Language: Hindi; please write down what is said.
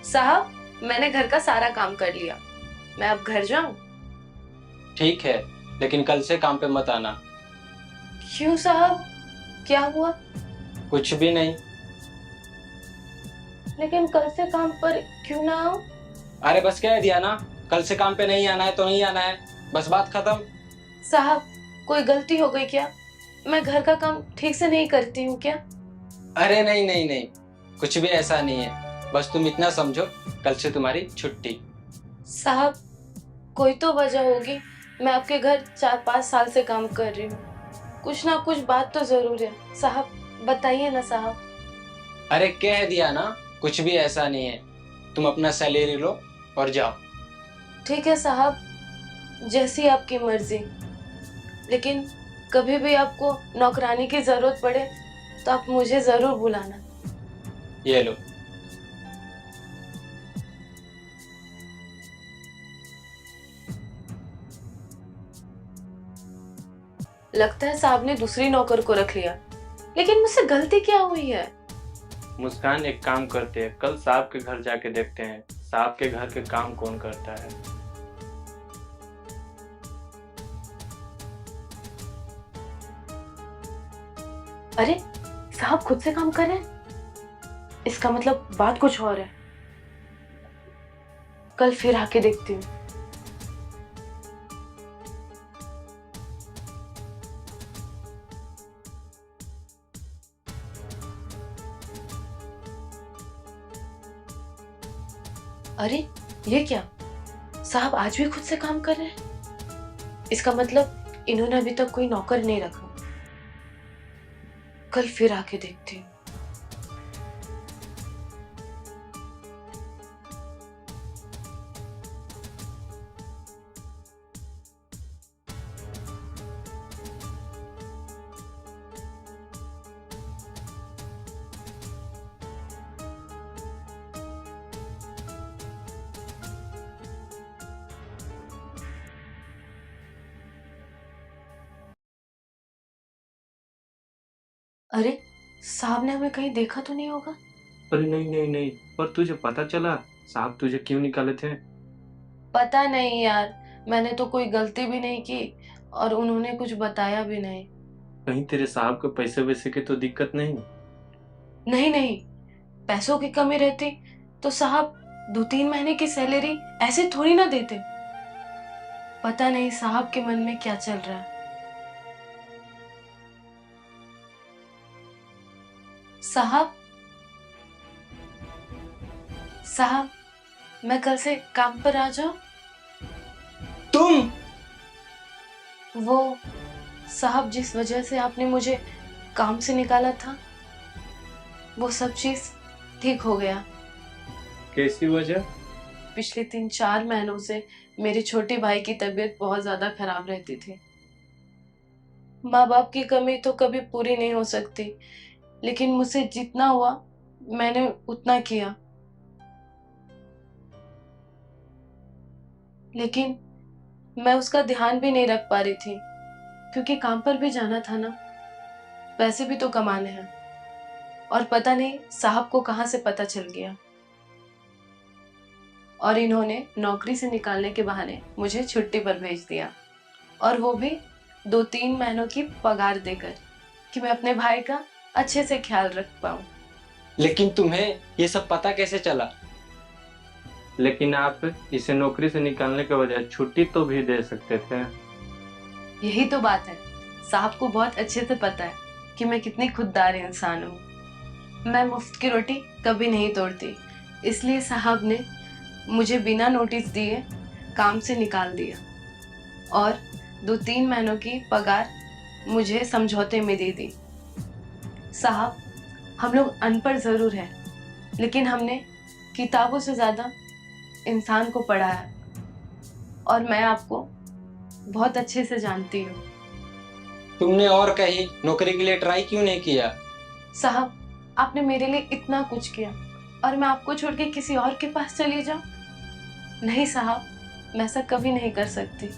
साहब, मैंने घर का सारा काम कर लिया। मैं अब घर जाऊं? ठीक है, लेकिन कल से काम पे मत आना। क्यों साहब, क्या हुआ? कुछ भी नहीं। लेकिन कल से काम पर क्यों ना आऊं? अरे बस कह दिया ना, कल से काम पे नहीं आना है तो नहीं आना है। बस बात खत्म। साहब, कोई गलती हो गई क्या? मैं घर का काम ठीक से नहीं करती हूँ क्या? अरे नहीं नहीं नहीं, कुछ भी ऐसा नहीं है। बस तुम इतना समझो, कल से तुम्हारी छुट्टी। साहब, कोई तो वजह होगी। मैं आपके घर 4-5 साल से काम कर रही हूँ। कुछ ना कुछ बात तो जरूर है। साहब, बताइए ना साहब। अरे कह दिया ना, कुछ भी ऐसा नहीं है। तुम अपना सैलरी लो और जाओ। ठीक है साहब, जैसी आपकी मर्जी। लेकिन कभी भी आपको नौकरानी की जरूरत पड़े तो आप मुझे जरूर बुलाना। ये लो। लगता है साहब ने दूसरी नौकर को रख लिया। लेकिन मुझसे गलती क्या हुई है? मुस्कान, एक काम करते हैं, कल साहब के घर जाके देखते हैं साहब के घर के काम कौन करता है। अरे, साहब खुद से काम कर रहे हैं। इसका मतलब बात कुछ और है। कल फिर आके देखती हूँ। अरे, ये क्या? साहब आज भी खुद से काम कर रहे हैं। इसका मतलब इन्होंने अभी तक कोई नौकर नहीं रखा। कल फिर आके देखती हूँ। अरे, साहब ने हमें कहीं देखा तो नहीं होगा? अरे नहीं नहीं नहीं, पर तुझे पता चला साहब तुझे क्यों निकाले थे? पता नहीं यार, मैंने तो कोई गलती भी नहीं की और उन्होंने कुछ बताया भी नहीं। कहीं तेरे साहब को पैसे वैसे की तो दिक्कत नहीं? नहीं नहीं, पैसों की कमी रहती तो साहब 2-3 महीने की सैलरी ऐसे थोड़ी ना देते। पता नहीं साहब के मन में क्या चल रहा है। साहब, साहब, मैं कल से काम पर आ जाऊं? तुम? वो साहब, जिस वजह से आपने मुझे काम से निकाला था, वो सब चीज ठीक हो गया। कैसी वजह? पिछले 3-4 महीनों से मेरे छोटे भाई की तबीयत बहुत ज्यादा खराब रहती थी। माँ बाप की कमी तो कभी पूरी नहीं हो सकती, लेकिन मुझसे जितना हुआ मैंने उतना किया। लेकिन मैं उसका ध्यान भी नहीं रख पा रही थी, क्योंकि काम पर भी जाना था ना। पैसे भी तो कमाने हैं। और पता नहीं साहब को कहाँ से पता चल गया और इन्होंने नौकरी से निकालने के बहाने मुझे छुट्टी पर भेज दिया। और वो भी 2-3 महीनों की पगार देकर, कि मैं अपने भाई का अच्छे से ख्याल रख पाऊं। लेकिन तुम्हें ये सब पता कैसे चला? लेकिन आप इसे नौकरी से निकालने के बजाय छुट्टी तो भी दे सकते थे। यही तो बात है। साहब को बहुत अच्छे से पता है कि मैं कितनी खुददार इंसान हूँ। मैं मुफ्त की रोटी कभी नहीं तोड़ती। इसलिए साहब ने मुझे बिना नोटिस दिए काम से निकाल दिया और 2-3 महीनों की पगार मुझे समझौते में दे दी। साहब, हम लोग अनपढ़ जरूर हैं, लेकिन हमने किताबों से ज्यादा इंसान को पढ़ा है। और मैं आपको बहुत अच्छे से जानती हूँ। तुमने और कहीं नौकरी के लिए ट्राई क्यों नहीं किया? साहब, आपने मेरे लिए इतना कुछ किया और मैं आपको छोड़ के किसी और के पास चली जाऊं? नहीं साहब, मैं ऐसा कभी नहीं कर सकती।